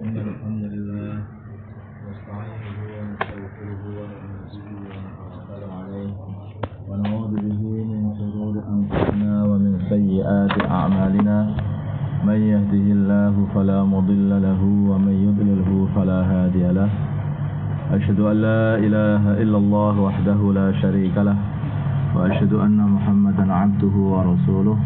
إن الحمد لله نستعينه ونستغفره ونتوكل عليه ونعوذ به من شرور أنفسنا ومن سيئات أعمالنا من يهده الله فلا مضل له ومن يضلله فلا هادي له أشهد أن لا إله إلا الله وحده لا شريك له وأشهد أن محمدا عبده ورسوله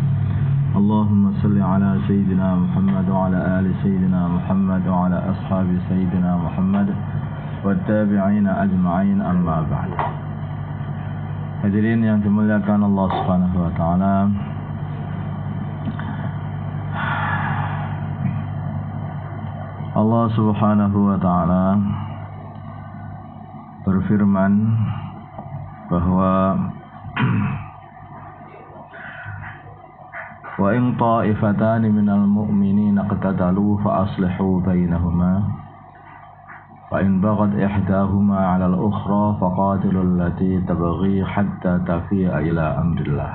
اللهم صل على سيدنا محمد وعلى آل سيدنا محمد وعلى أصحاب سيدنا محمد والتابعين أجمعين أما بعد. Hadirin yang dimuliakan Allah Subhanahu wa taala. Allah Subhanahu wa taala berfirman bahwa wa in ta'ifatani minal mu'minina iqtatalu fa aslihu bainahuma fa in baghat ihdahuma 'ala al-ukhra faqatilul lati tabghi hatta tafi'a ila amrillah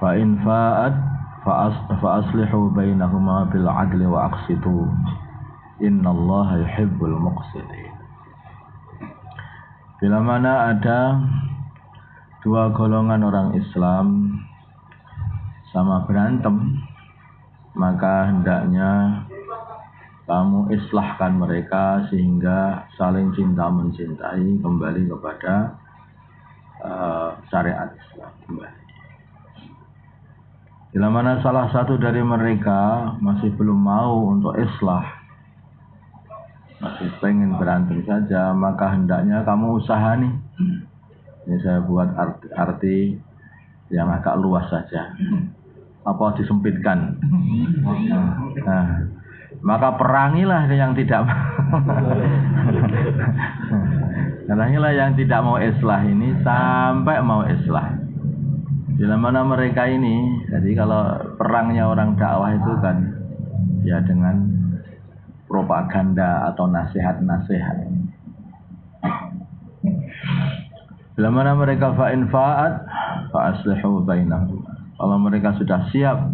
fa in fa'at fa aslihu bainahuma bil 'adli wa aqsitu innallaha yuhibbul muqsitin. Bila mana ada dua golongan orang Islam sama berantem, maka hendaknya kamu islahkan mereka sehingga saling cinta mencintai kembali kepada syariat Islam kembali. Bila mana salah satu dari mereka masih belum mau untuk islah, masih pengen berantem saja, maka hendaknya kamu usaha nih. Ini saya buat arti yang agak luas saja. Apa disempitkan? Nah, maka perangilah yang tidak perangilah yang tidak mau islah ini sampai mau islah. Bila mana mereka ini, jadi kalau perangnya orang dakwah itu kan ya dengan propaganda atau nasihat-nasihat. Bila mana mereka fa'in fa'at fa'aslihu bainahum. Kalau mereka sudah siap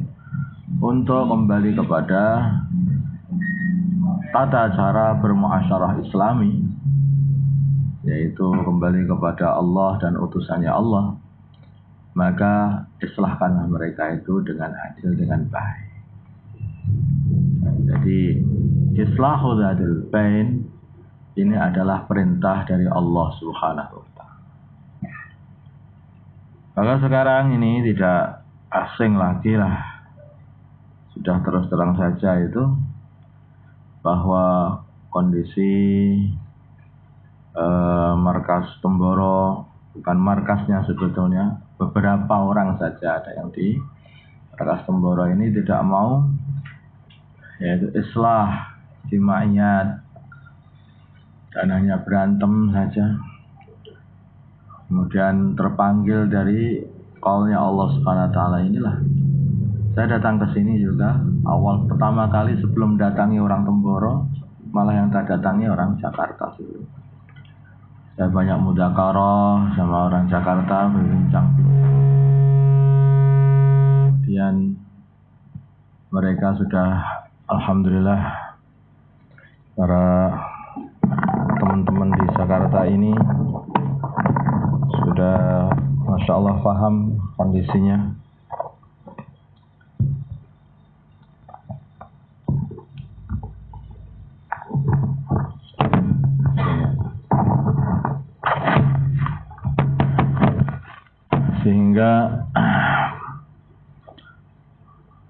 untuk kembali kepada tata cara bermuasyarah Islami, yaitu kembali kepada Allah dan utusannya Allah, maka islahkanlah mereka itu dengan adil, dengan baik. Jadi islahu dzil bain ini adalah perintah dari Allah Subhanahu wa taala. Maka sekarang ini tidak asing lagi lah, sudah terus terang saja itu bahwa kondisi markas Temboro, bukan markasnya sebetulnya, beberapa orang saja ada yang di markas Temboro ini tidak mau, yaitu islah jimaiyat dan hanya berantem saja. Kemudian terpanggil dari qaulnya Allah Subhanahu wa taala inilah. Saya datang ke sini juga awal pertama kali sebelum datangi orang Temboro, malah yang tak datangi orang Jakarta dulu. Saya banyak mudzakarah sama orang Jakarta, berbincang. Kemudian mereka sudah alhamdulillah, para teman-teman di Jakarta ini sudah Masya Allah paham kondisinya. Sehingga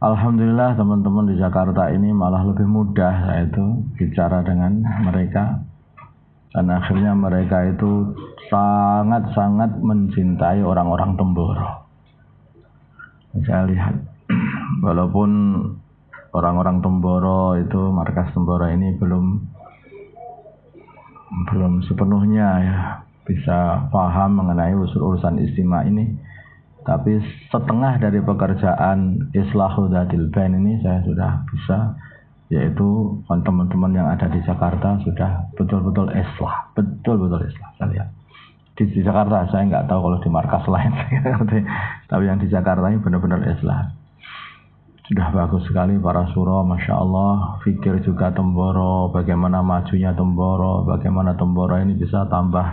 alhamdulillah teman-teman di Jakarta ini malah lebih mudah saya itu bicara dengan mereka. Dan akhirnya mereka itu sangat-sangat mencintai orang-orang Temboro. Saya lihat, walaupun orang-orang Temboro itu, markas Temboro ini belum sepenuhnya ya bisa paham mengenai urusan istimewa ini, tapi setengah dari pekerjaan islahu dzil bain ini saya sudah bisa, yaitu teman-teman yang ada di Jakarta sudah betul-betul islah, betul-betul islah. Saya lihat di Jakarta, saya nggak tahu kalau di markas lain, tapi yang di Jakarta ini benar-benar islah. Sudah bagus sekali para suro, Masya Allah. Fikir juga Temboro, bagaimana majunya Temboro, bagaimana Temboro ini bisa tambah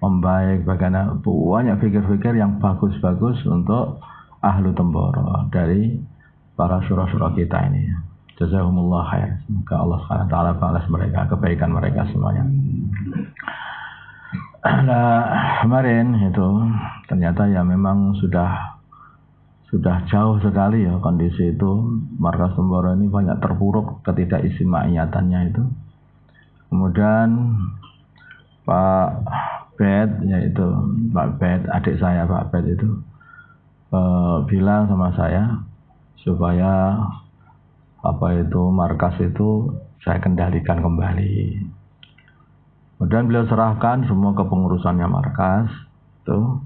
membaik, bagaimana banyak fikir-fikir yang bagus-bagus untuk ahlu Temboro dari para suro-suro kita ini. Jazakumullah khair. Semoga Allah SWT balas mereka, kebaikan mereka semuanya. Nah, kemarin itu ternyata ya memang sudah jauh sekali ya kondisi itu. Markas Temboro ini banyak terpuruk ketidakistimewaannya itu. Kemudian Pak Bet, yaitu Pak Bet, adik saya Pak Bet itu bilang sama saya supaya markas itu saya kendalikan kembali. Kemudian beliau serahkan semua kepengurusannya markas itu.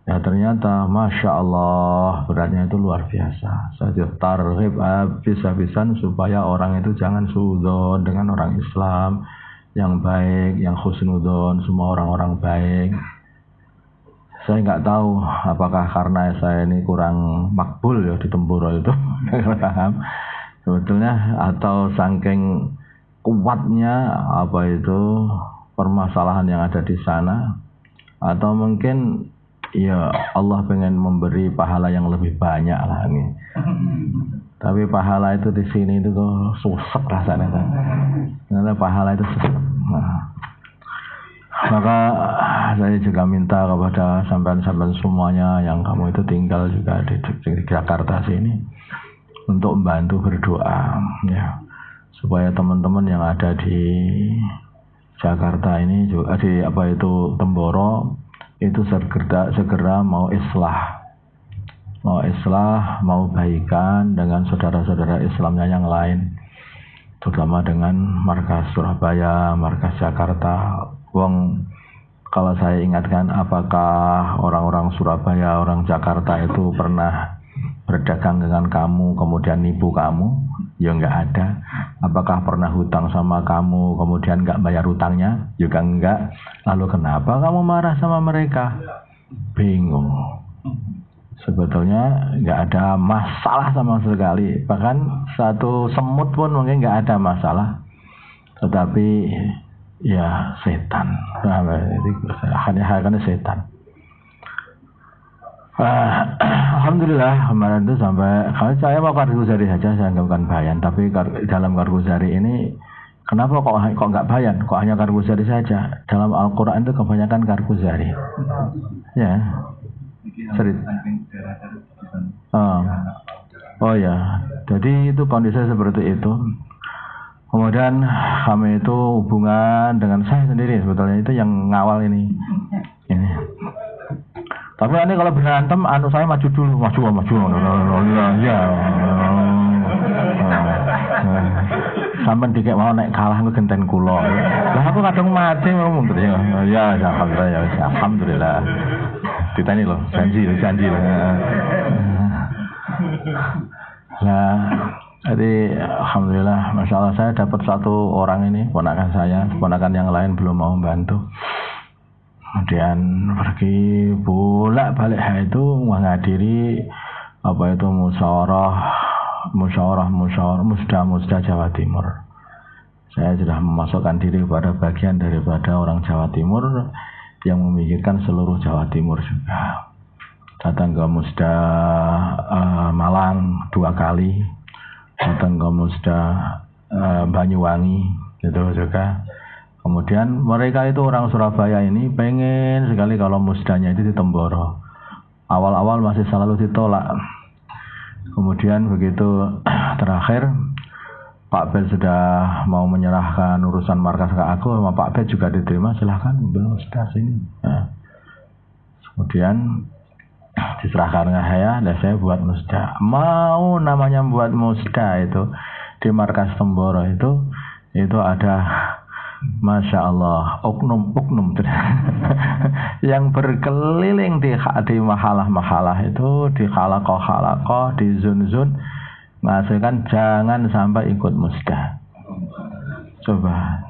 Ya ternyata Masya Allah beratnya itu luar biasa. Saya targhib habis-habisan supaya orang itu jangan suudzon dengan orang Islam yang baik, yang husnudzon, semua orang-orang baik. Saya nggak tahu apakah karena saya ini kurang makbul ya di Temboro itu, sebetulnya, atau saking kuatnya permasalahan yang ada di sana, atau mungkin ya Allah pengen memberi pahala yang lebih banyak lah ini. Tapi pahala itu di sini itu kok susah rasanya. Karena pahala itu susah. Maka saya juga minta kepada sampean-sampean semuanya yang kamu itu tinggal juga di Jakarta sini untuk membantu berdoa ya, supaya teman-teman yang ada di Jakarta ini juga di Temboro itu segera mau islah, mau baikan dengan saudara-saudara Islamnya yang lain, terutama dengan markas Surabaya, markas Jakarta. Kalau saya ingatkan, apakah orang-orang Surabaya, orang Jakarta itu pernah berdagang dengan kamu kemudian nipu kamu? Ya enggak ada. Apakah pernah hutang sama kamu kemudian enggak bayar hutangnya? Juga enggak. Lalu kenapa kamu marah sama mereka? Bingung. Sebetulnya enggak ada masalah sama sekali. Bahkan satu semut pun mungkin enggak ada masalah. Tetapi ya setan. Hanya setan. Alhamdulillah kemarin itu sampai, kalau saya mau Kargozari saja, saya bukan bayan. Tapi dalam Kargozari ini kenapa kok nggak bayan, kok hanya Kargozari saja? Dalam Al-Quran itu kebanyakan Kargozari ya, serit. Oh ya, jadi itu kondisi seperti itu. Kemudian kami itu hubungan dengan saya sendiri, sebetulnya itu yang ngawal ini. Tapi ini kalau berantem, saya maju dulu, ya. Sampai dikek mau naik kalah aku genten kulo. Lah aku kadang mati mau mundur ya. Alhamdulillah. Ditanya loh, janji loh. Nah, jadi alhamdulillah, masya Allah, saya dapat satu orang ini, ponakan yang lain belum mau membantu. Kemudian pergi bolak-balik itu menghadiri musda Jawa Timur. Saya sudah memasukkan diri kepada bagian daripada orang Jawa Timur yang memikirkan seluruh Jawa Timur juga. Datang ke musda Malang 2 kali, datang ke musda Banyuwangi gitu juga. Kemudian mereka itu orang Surabaya ini pengen sekali kalau musdanya itu di Temboro. Awal-awal masih selalu ditolak. Kemudian begitu terakhir Pak Bel sudah mau menyerahkan urusan markas ke aku, sama Pak Bel juga diterima, silahkan musda sini. Nah, kemudian diserahkan ke saya, dan saya buat musda. Mau namanya buat musda itu di markas Temboro itu ada, Masya Allah, oknum yang berkeliling di mahalah itu, di halakoh, di zun menghasilkan jangan sampai ikut musda. Coba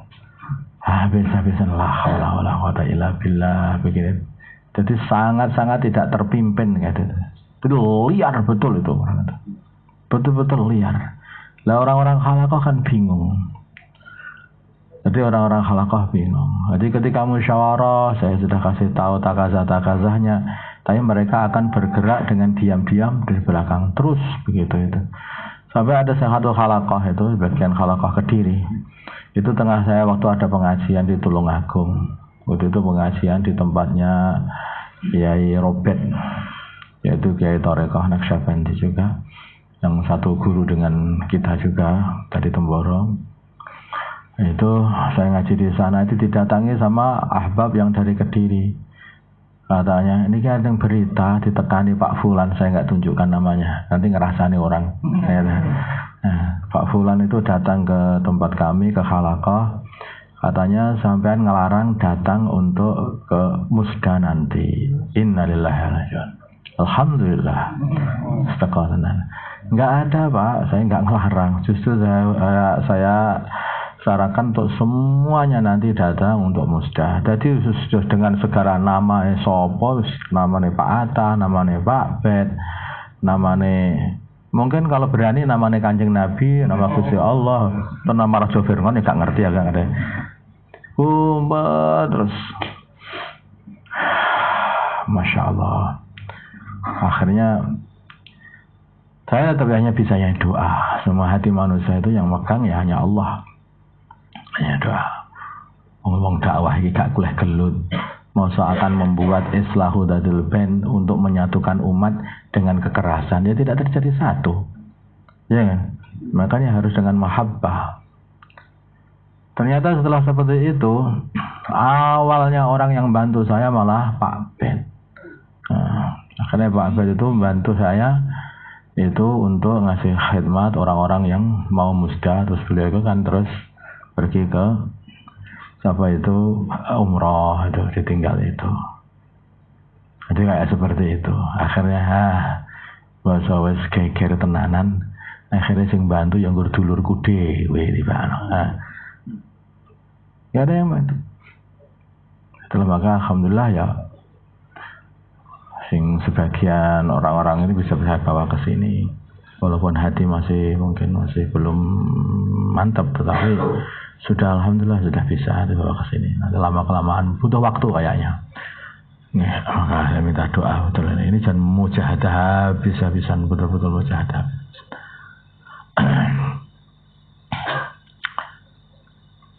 habis-habisan la haula wala quwata illa billah begini. Jadi sangat-sangat tidak terpimpin gitu. Itu liar betul itu. betul-betul liar. Lah orang-orang khalaqah kan bingung. Jadi orang-orang khalaqah bingung. Jadi ketika musyawarah, saya sudah kasih tahu takazah-takazahnya, tapi mereka akan bergerak dengan diam-diam di belakang terus begitu itu. Sampai ada satu khalaqah itu, bagian khalaqah Kediri. Itu tengah saya waktu ada pengajian di Tulungagung. Waktu itu pengajian di tempatnya Kiai Robert, yaitu Kiai Torekoh Naqsyabandi juga, yang satu guru dengan kita juga dari Temborong. Itu saya ngaji di sana, itu didatangi sama ahbab yang dari Kediri. Katanya, ini kan yang berita ditekani Pak Fulan, saya nggak tunjukkan namanya, nanti ngerasani orang. Nah, Pak Fulan itu datang ke tempat kami, ke Khalaqah. Katanya sampean ngelarang datang untuk ke musda nanti. Innalillahi wa inna ilaihi raji'un. Alhamdulillah. Astagfirullah. Nggak ada Pak, saya nggak ngelarang. Justru saya sarankan untuk semuanya nanti datang untuk musda. Jadi sudah dengan segala nama sopo, namanya Pak Atta, namanya Pak Bet, namanya mungkin kalau berani namanya Kanjeng Nabi, nama Gusti Allah, atau nama Raja Firman ya gak ngerti ya gak ada. Terus Masya Allah. Akhirnya saya tapi hanya bisa yang doa. Semua hati manusia itu yang megang ya hanya Allah. Hanya doa. Ngomong dakwah ini gak kuleh gelut. Mau akan membuat islahu dadil bain untuk menyatukan umat dengan kekerasan, ya tidak terjadi satu. Ya kan? Makanya harus dengan mahabbah. Ternyata setelah seperti itu, awalnya orang yang bantu saya malah Pak Ben. Akhirnya Pak Ben itu membantu saya itu untuk ngasih khidmat orang-orang yang mau musda. Terus beliau itu kan terus pergi ke siapa itu umroh, itu ditinggal itu. Jadi kayak seperti itu. Akhirnya bahasa wes geger tenanan. Akhirnya sing bantu yang dulurku dhewe di mana. Ya ada yang bantu. Setelah maka alhamdulillah ya sing sebagian orang-orang ini bisa saya bawa ke sini. Walaupun hati mungkin masih belum mantap, tetapi sudah alhamdulillah sudah bisa dibawa ke sini. Nanti lama-kelamaan butuh waktu kayaknya. Nih, saya minta doa betul ini jangan mujahadah habis-habisan, betul-betul mujahadah.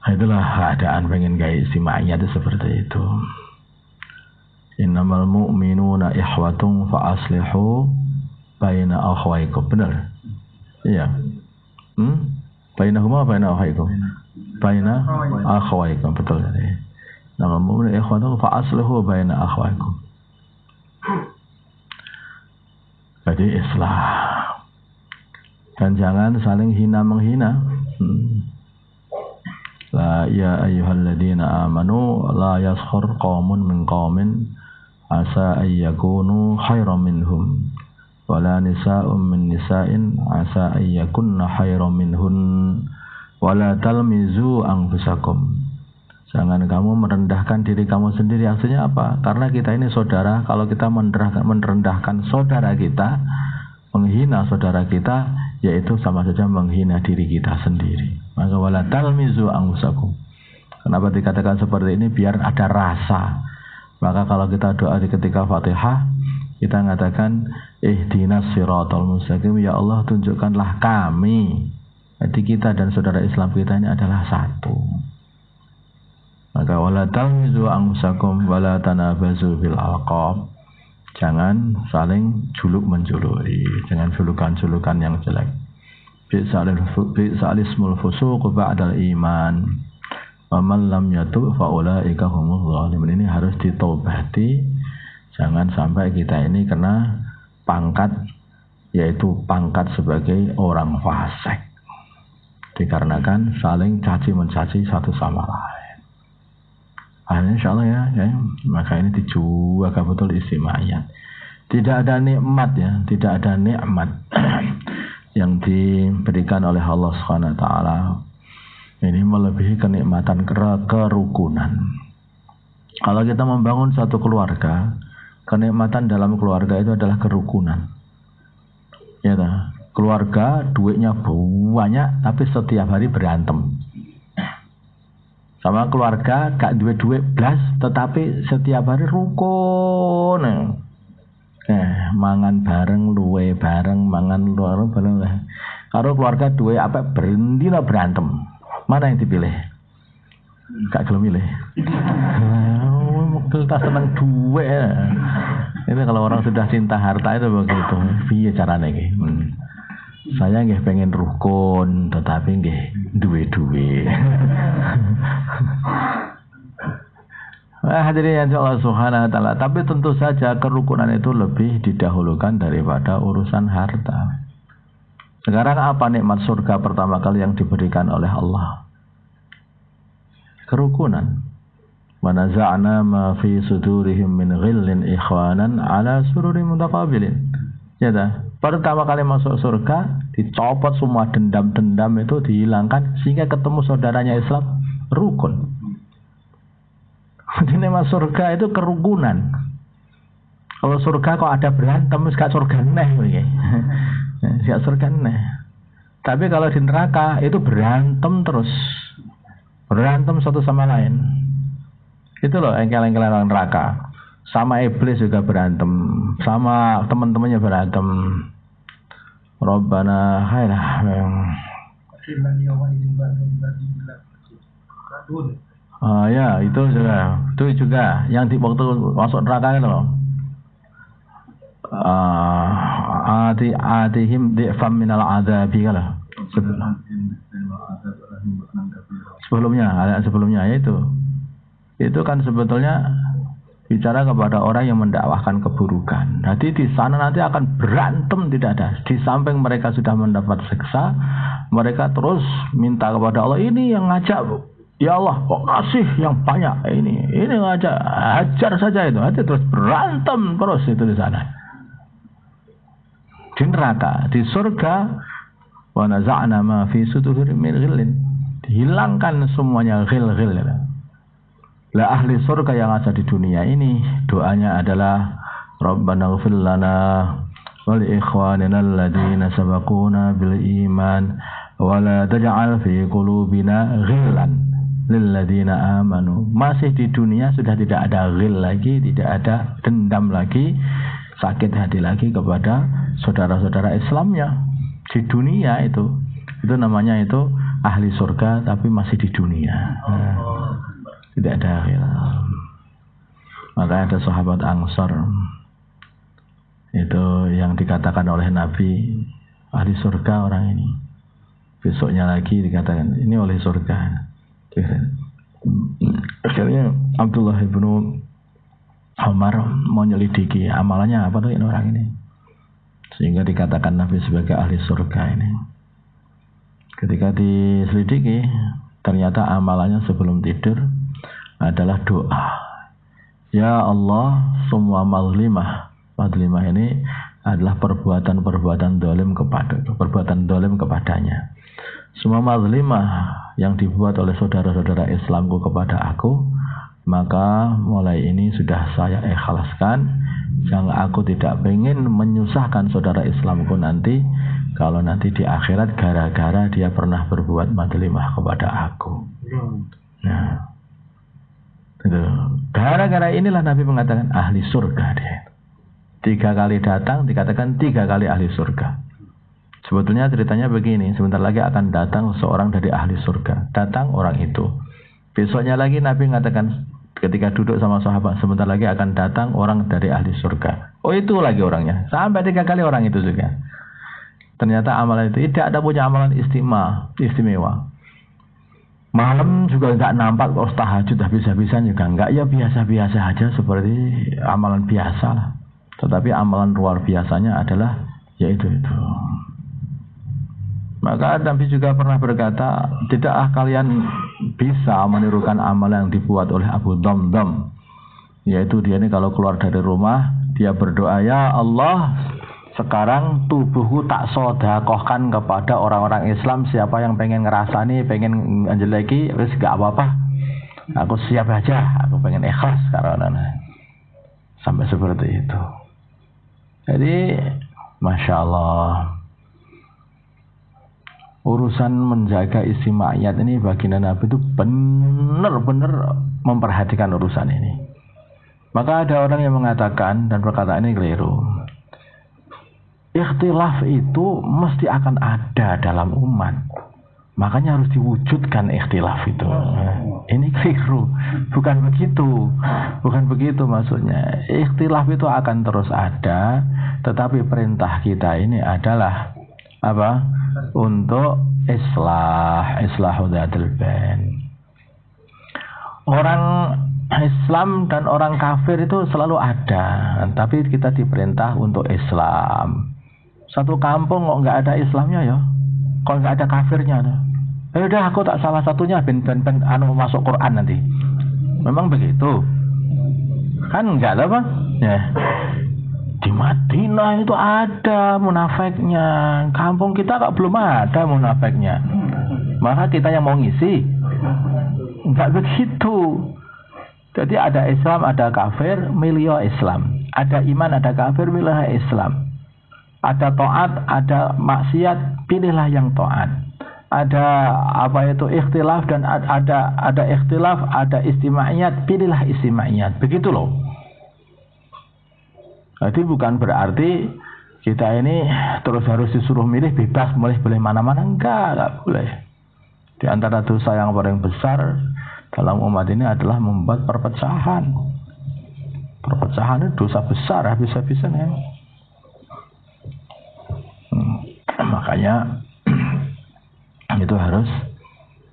Itulah keadaan pengen gaya istima'iyah itu seperti itu. Innamal mu'minuna ikhwatun fa aslihu baina akhwaikum. Benar? Iya. Bainahuma baina akhwaikum. Baina akhwaikum, betul tadi. Innamal mu'minuna ikhwatun fa aslihu baina akhwaikum. Jadi islah. Dan jangan saling hina-menghina. La ya ayyuhalladzina amanu la yaskhur qaumun min qaumin asa ayyakunu khairan minhum wala nisa'un min nisa'in asa ayyakunna khairan minhun wala talmizu anfusakum. Jangan kamu merendahkan diri kamu sendiri. Artinya apa? Karena kita ini saudara. Kalau kita merendahkan saudara kita, menghina saudara kita, yaitu sama saja menghina diri kita sendiri. Maka wala talmizu anfusakum. Kenapa dikatakan seperti ini? Biar ada rasa. Maka kalau kita doa di ketika Fatihah, kita mengatakan ihdinas siratal mustaqim, ya Allah tunjukkanlah kami. Jadi kita dan saudara Islam kita ini adalah satu. Maka wala talmizu anfusakum wala tanabazu bil alqab. Jangan saling juluk menjuluki, jangan julukan-julukan yang jelek. Bi'sa'alismul fusuq ba'dal iman. Wa man lam yatub fa ulaika humuz zalimun. Ini harus ditobati. Jangan sampai kita ini kena pangkat, yaitu pangkat sebagai orang fasik. Dikarenakan saling caci mencaci satu sama lain. Insyaallah ya. Maka ini dijaga betul istima'iyah. Tidak ada nikmat ya, tidak ada nikmat yang diberikan oleh Allah Subhanahu wa taala. Ini melebihi kenikmatan kerukunan. Kalau kita membangun satu keluarga, kenikmatan dalam keluarga itu adalah kerukunan. Ya, keluarga duitnya banyak tapi setiap hari berantem. Sama keluarga gak duit blas tetapi setiap hari rukun. Mangan bareng, luwe bareng, mangan luwe bareng. Kalau keluarga duit apa berhenti lah berantem. Mana yang dipilih? Gak gelem milih. Kita seneng duit. Itu kalau orang sudah cinta harta itu begitu. Piye carane iki? Saya nggih pengen rukun tetapi nggih duwe-duwe. Hadirin yang Allah Subhanahu wa taala, tapi tentu saja kerukunan itu lebih didahulukan daripada urusan harta. Sekarang apa nikmat surga pertama kali yang diberikan oleh Allah? Kerukunan. Wa naza'na ma fi sudurihim min ghillin ikhwanan ala sururin mutaqabilin. Ya dah. Pertama kali masuk surga, dicopot semua dendam-dendam itu, dihilangkan sehingga ketemu saudaranya Islam, rukun. Jadi nikmat surga itu kerukunan. Kalau surga kok ada berantem, gak surga neh begini. Gak surga neh. Tapi kalau di neraka itu berantem terus. Berantem satu sama lain. Itu loh engkel-engkel orang neraka. Sama iblis juga berantem, sama teman-temannya berantem. Rabbana khailah. Ya itu juga yang di waktu masuk neraka itu loh. Atihim di'fam minal adzabi kala. Sebelumnya itu kan sebetulnya bicara kepada orang yang mendakwahkan keburukan. Jadi di sana nanti akan berantem, tidak ada. Di samping mereka sudah mendapat siksa, mereka terus minta kepada Allah, ini yang ngajak, ya Allah, kok kasih yang banyak ini ngajak, hajar saja itu. Nanti terus berantem terus itu di sana. Di neraka, di surga, wa naza'na ma fi sudurihim min ghillin. Dihilangkan semuanya ghil-ghil. Lah ahli surga yang ada di dunia ini doanya adalah Rabbana ighfir lana wa li ikhwanina alladziina sabaquna bil iman wa la taj'al fi qulubina ghillan lil ladziina amanu. Masih di dunia sudah tidak ada ghil lagi, tidak ada dendam lagi, sakit hati lagi kepada saudara-saudara Islamnya. Di dunia itu namanya itu ahli surga tapi masih di dunia. Tidak ada ya. Maka ada sahabat Ansor itu yang dikatakan oleh Nabi ahli surga orang ini. Besoknya lagi dikatakan ini oleh surga. Akhirnya Abdullah ibnu Umar mau nyelidiki amalannya apa tuh ini orang ini, sehingga dikatakan Nabi sebagai ahli surga ini. Ketika diselidiki ternyata amalannya sebelum tidur adalah doa. Ya Allah, semua mazlimah ini adalah perbuatan dolim kepadanya. Semua mazlimah yang dibuat oleh saudara-saudara Islamku kepada aku, maka mulai ini sudah saya ikhlaskan. Yang aku tidak ingin menyusahkan saudara Islamku nanti, kalau nanti di akhirat gara-gara dia pernah berbuat mazlimah kepada aku. Nah, itu. Gara-gara inilah Nabi mengatakan ahli surga dia. 3 kali datang dikatakan 3 kali ahli surga. Sebetulnya ceritanya begini, sebentar lagi akan datang seorang dari ahli surga. Datang orang itu. Besoknya lagi Nabi mengatakan ketika duduk sama sahabat, sebentar lagi akan datang orang dari ahli surga. Oh itu lagi orangnya. Sampai 3 kali orang itu juga. Ternyata amalan itu tidak ada punya amalan istimewa. Malam juga enggak nampak, kok tahajud habis-habisan juga enggak, ya biasa-biasa aja seperti amalan biasa lah. Tetapi amalan luar biasanya adalah yaitu itu. Maka Nabi juga pernah berkata, tidakkah kalian bisa menirukan amal yang dibuat oleh Abu Damdam, yaitu dia ini kalau keluar dari rumah dia berdoa, ya Allah, sekarang tubuhku tak sodakohkan kepada orang-orang Islam. Siapa yang pengen ngerasani, pengen anjeleki, wis gak apa-apa, aku siap aja, aku pengen ikhlas karena sampai seperti itu. Jadi Masya Allah, urusan menjaga istimaiyat ini baginda Nabi itu benar-benar memperhatikan urusan ini. Maka ada orang yang mengatakan, dan perkataan ini keliru, ikhtilaf itu mesti akan ada dalam umat, makanya harus diwujudkan ikhtilaf itu. Ini keliru, bukan begitu maksudnya. Ikhtilaf itu akan terus ada, tetapi perintah kita ini adalah apa? Untuk islahu dzatil bain. Orang Islam dan orang kafir itu selalu ada, tapi kita diperintah untuk Islam. Satu kampung kok nggak ada Islamnya ya, kok nggak ada kafirnya. Udah aku tak salah satunya ben masuk Quran nanti. Memang begitu? Kan enggak lah Bang. Ya. Di Madinah itu ada munafiknya. Kampung kita kok belum ada munafiknya. Maka kita yang mau ngisi. Enggak begitu. Jadi ada Islam, ada kafir, milih Islam. Ada iman, ada kafir, milih Islam. Ada taat, ada maksiat, pilihlah yang taat. Ada apa itu ikhtilaf dan ada ikhtilaf, ada istimaiyat, pilihlah istimaiyat. Begitu loh. Jadi bukan berarti kita ini terus harus disuruh milih, bebas boleh mana-mana, enggak boleh. Di antara dosa yang paling besar dalam umat ini adalah membuat perpecahan. Perpecahan itu dosa besar habis-habisan ya. Makanya itu harus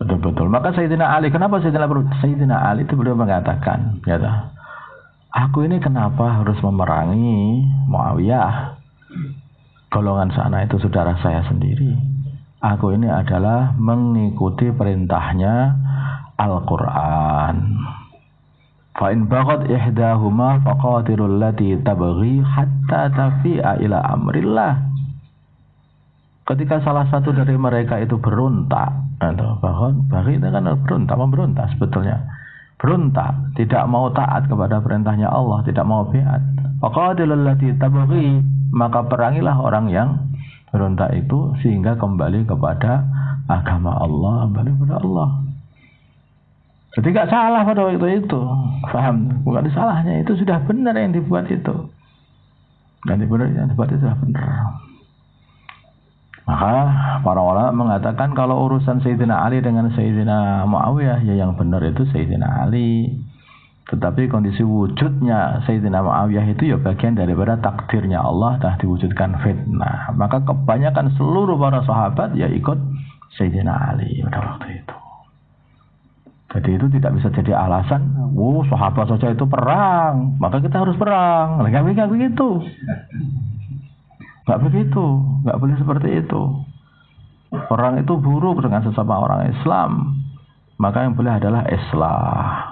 betul-betul. Maka Sayyidina Ali, kenapa Sayyidina Ali itu beliau mengatakan, ya, aku ini kenapa harus memerangi Muawiyah? Golongan sana itu saudara saya sendiri. Aku ini adalah mengikuti perintahnya Al-Quran. Fa in baghat ihdahuma faqatilul lati tabghi hatta tafi'a ila amrillah. Ketika salah satu dari mereka itu berontak, atau baghi itu kan memberontak sebetulnya. Berontak, tidak mau taat kepada perintahnya Allah, tidak mau biat. Faqatilul lati tabghi, maka perangilah orang yang berontak itu sehingga kembali kepada agama Allah, kembali kepada Allah. Jadi gak salah pada waktu itu, paham? Bukan salahnya, itu sudah benar yang dibuat itu. Dan yang dibuat itu sudah benar. Maka para ulama mengatakan kalau urusan Sayyidina Ali dengan Sayyidina Muawiyah, ya yang benar itu Sayyidina Ali. Tetapi kondisi wujudnya Sayyidina Muawiyah itu ya bagian daripada takdirnya Allah, dah diwujudkan fitnah. Maka kebanyakan seluruh para sahabat ya ikut Sayyidina Ali pada waktu itu. Jadi itu tidak bisa jadi alasan, sahabat saja itu perang, maka kita harus perang. Enggak begitu. Enggak begitu, enggak boleh seperti itu. Perang itu buruk dengan sesama orang Islam. Maka yang boleh adalah islah.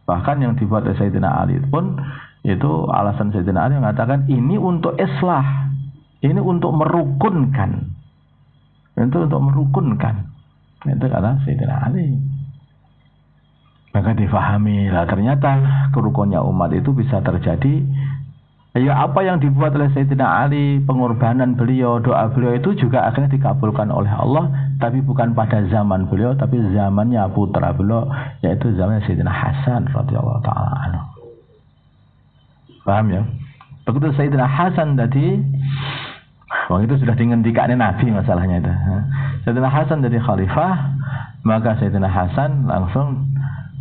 Bahkan yang dibuat oleh Sayyidina Ali pun itu alasan Sayyidina Ali mengatakan ini untuk islah. Ini untuk merukunkan. Itu untuk merukunkan. Itu kata Sayyidina Ali. Maka difahami lah ternyata kerukunnya umat itu bisa terjadi. Ya apa yang dibuat oleh Sayyidina Ali, pengorbanan beliau, doa beliau itu juga akhirnya dikabulkan oleh Allah, tapi bukan pada zaman beliau, tapi zamannya putra beliau, yaitu zaman Sayyidina Hasan radhiyallahu taala anhu. Paham ya? Begitu Sayyidina Hasan tadi, itu sudah dihentikan Nabi masalahnya itu. Sayyidina Hasan jadi khalifah, maka Sayyidina Hasan langsung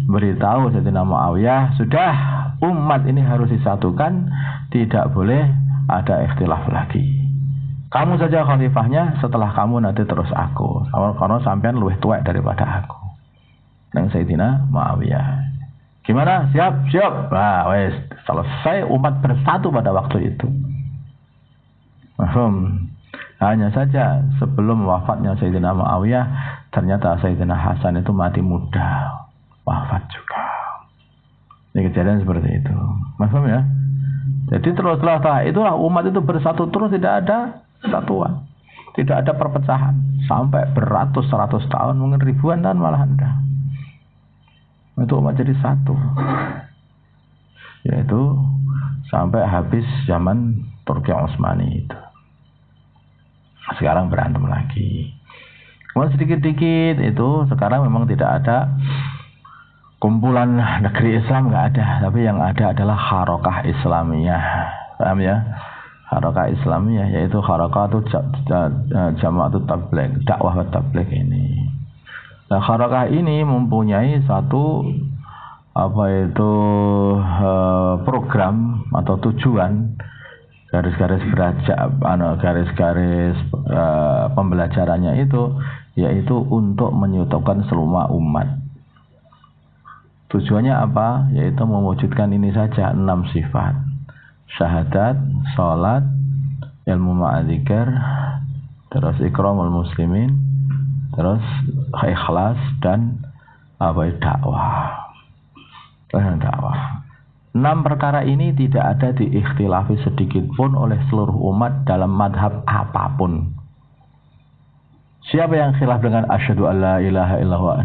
beritahu Sayyidina Muawiyah, sudah umat ini harus disatukan, tidak boleh ada ikhtilaf lagi. Kamu saja khalifahnya, setelah kamu nanti terus aku. Karena sampean lebih tua daripada aku. Dan Sayyidina Muawiyah. Gimana? Siap? Siap. Nah, wes selesai, umat bersatu pada waktu itu. Hanya saja sebelum wafatnya Sayyidina Muawiyah, ternyata Sayyidina Hasan itu mati muda. Wafat juga. Ini kejadian seperti itu. Paham ya? Jadi setelah itulah umat itu bersatu terus, tidak ada kesatuan. Tidak ada perpecahan. Sampai beratus-ratus tahun, mungkin ribuan tahun malah ada. Itu umat jadi satu. Yaitu sampai habis zaman Turki Utsmani itu. Sekarang berantem lagi. Cuma sedikit-dikit itu sekarang memang tidak ada kumpulan negeri Islam, nggak ada. Tapi yang ada adalah Harokah Islamiyah. Paham ya? Harokah Islamiyah yaitu Harokah itu Jama'atut Tabligh, dakwah tabligh ini. Nah, Harokah ini mempunyai satu program atau tujuan, garis-garis pembelajarannya itu yaitu untuk menyatukan seluruh umat. Tujuannya apa? Yaitu mewujudkan ini saja 6 sifat: syahadat, sholat, ilmu ma'adzikir, terus ikramul muslimin, terus ikhlas dan dakwah. 6 perkara ini tidak ada diikhtilafi sedikit pun oleh seluruh umat dalam madhab apapun. Siapa yang khilaf dengan asyhadu alla ilaha illallah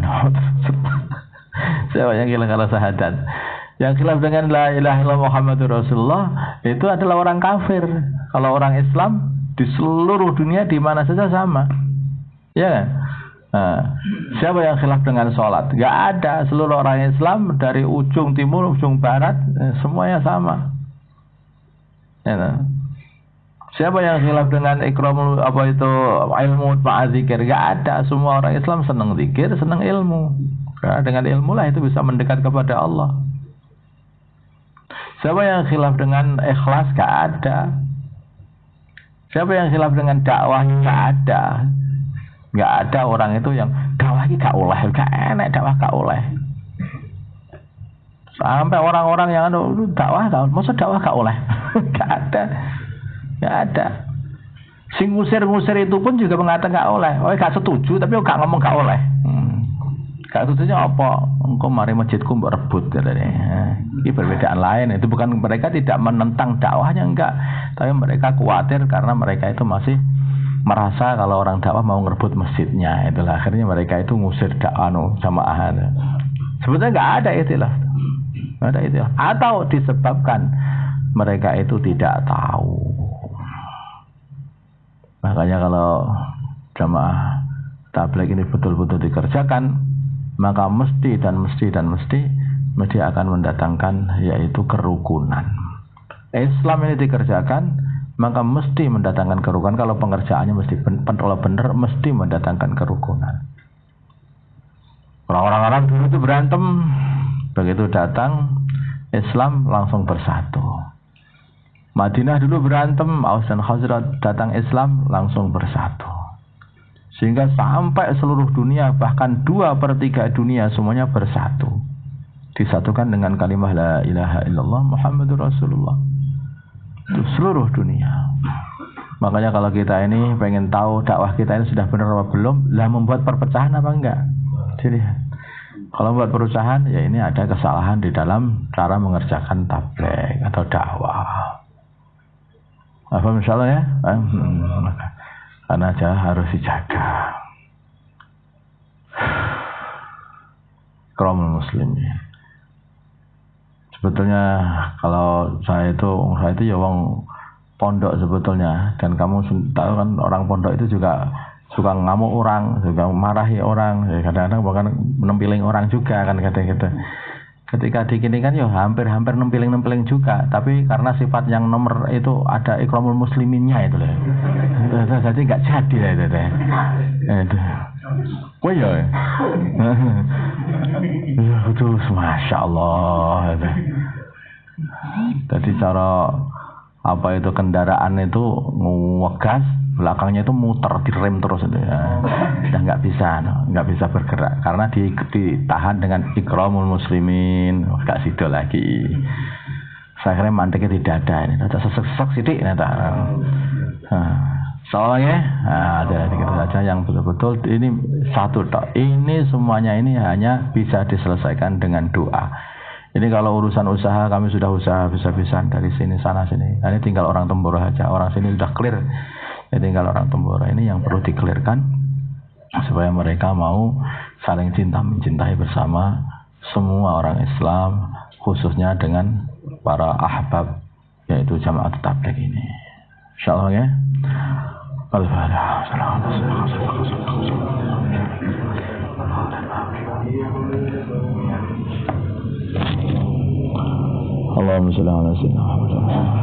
siapa yang khilaf kalau syahadat? Yang khilaf dengan la ilaha illallah Muhammadur Rasulullah itu adalah orang kafir. Kalau orang Islam di seluruh dunia di mana saja sama. Ya kan? Nah, siapa yang khilaf dengan sholat? Gak ada. Seluruh orang Islam dari ujung timur, ujung barat, semuanya sama. Ya, nah. Siapa yang khilaf dengan ikramul ilmu ma'adzikir? Gak ada. Semua orang Islam senang zikir, senang ilmu. Karena dengan ilmu lah itu bisa mendekat kepada Allah. Siapa yang khilaf dengan ikhlas? Gak ada. Siapa yang khilaf dengan dakwah? Gak ada. Gak ada orang itu yang dakwah ini gak oleh, gak enak dakwah gak oleh. Sampai orang-orang yang dakwah gak, maksud dakwah gak oleh. Gak ada. Sing ngusir-ngusir itu pun juga mengatakan gak oleh. Oh gak setuju tapi gak ngomong gak oleh. Gak setujunya apa? Engkau mari masjidku berebut katanya. Ini perbedaan lain. Itu bukan mereka tidak menentang dakwahnya, enggak. Tapi mereka khawatir karena mereka itu masih merasa kalau orang dakwah mau ngerebut masjidnya. Itulah akhirnya mereka itu ngusir jamaah. Sebetulnya nggak ada itulah. Nggak ada itu. Atau disebabkan mereka itu tidak tahu. Makanya kalau jamaah tabligh ini betul-betul dikerjakan, maka mesti akan mendatangkan yaitu kerukunan. Islam ini dikerjakan maka mesti mendatangkan kerukunan. Kalau pengerjaannya kalau benar mesti mendatangkan kerukunan. Orang-orang Arab dulu itu berantem, begitu datang Islam langsung bersatu. Madinah dulu berantem, Aus dan Khazraj, datang Islam langsung bersatu. Sehingga sampai seluruh dunia, bahkan 2/3 dunia semuanya bersatu. Disatukan dengan kalimah la ilaha illallah Muhammadur Rasulullah. Itu seluruh dunia. Makanya kalau kita ini pengen tahu dakwah kita ini sudah benar apa belum, lah membuat perpecahan apa enggak. Jadi kalau membuat perpecahan, ya ini ada kesalahan di dalam cara mengerjakan tabligh atau dakwah. Apa misalnya ya? Karena aja harus dijaga. Ikramul muslimin. Sebetulnya kalau saya itu ya wong pondok sebetulnya, dan kamu tahu kan orang pondok itu juga suka ngamuk orang, juga marahi orang, kadang-kadang bahkan nempiling orang juga kan kadang-kadang. Ketika dikini kan ya hampir nempiling juga, tapi karena sifat yang nomor itu ada ikramul musliminnya itu loh. Jadi nggak jadi lah itu deh. Itu. Kok ya? Aduh, masya Allah. Jadi cara itu kendaraan itu ngegas, belakangnya itu muter, direm terus itu ya. Sudah nggak bisa bergerak karena ditahan dengan ikramul muslimin. Nggak sido lagi. Saya kira manteknya tidak ada ini. Ada sesek sidik soalnya ada gitu saja yang betul-betul ini satu tok. Ini semuanya ini hanya bisa diselesaikan dengan doa. Ini kalau urusan usaha kami sudah usaha bisa-bisan dari sini sana sini. Ini tinggal orang Temboro aja. Orang sini sudah clear. Ini tinggal orang Temboro ini yang perlu dikelirkan supaya mereka mau saling cinta mencintai bersama semua orang Islam, khususnya dengan para ahbab yaitu jamaah tabligh ini. Insyaallah ya. Al-Fatihah. Allahumma shalli ala sayyidina Muhammad.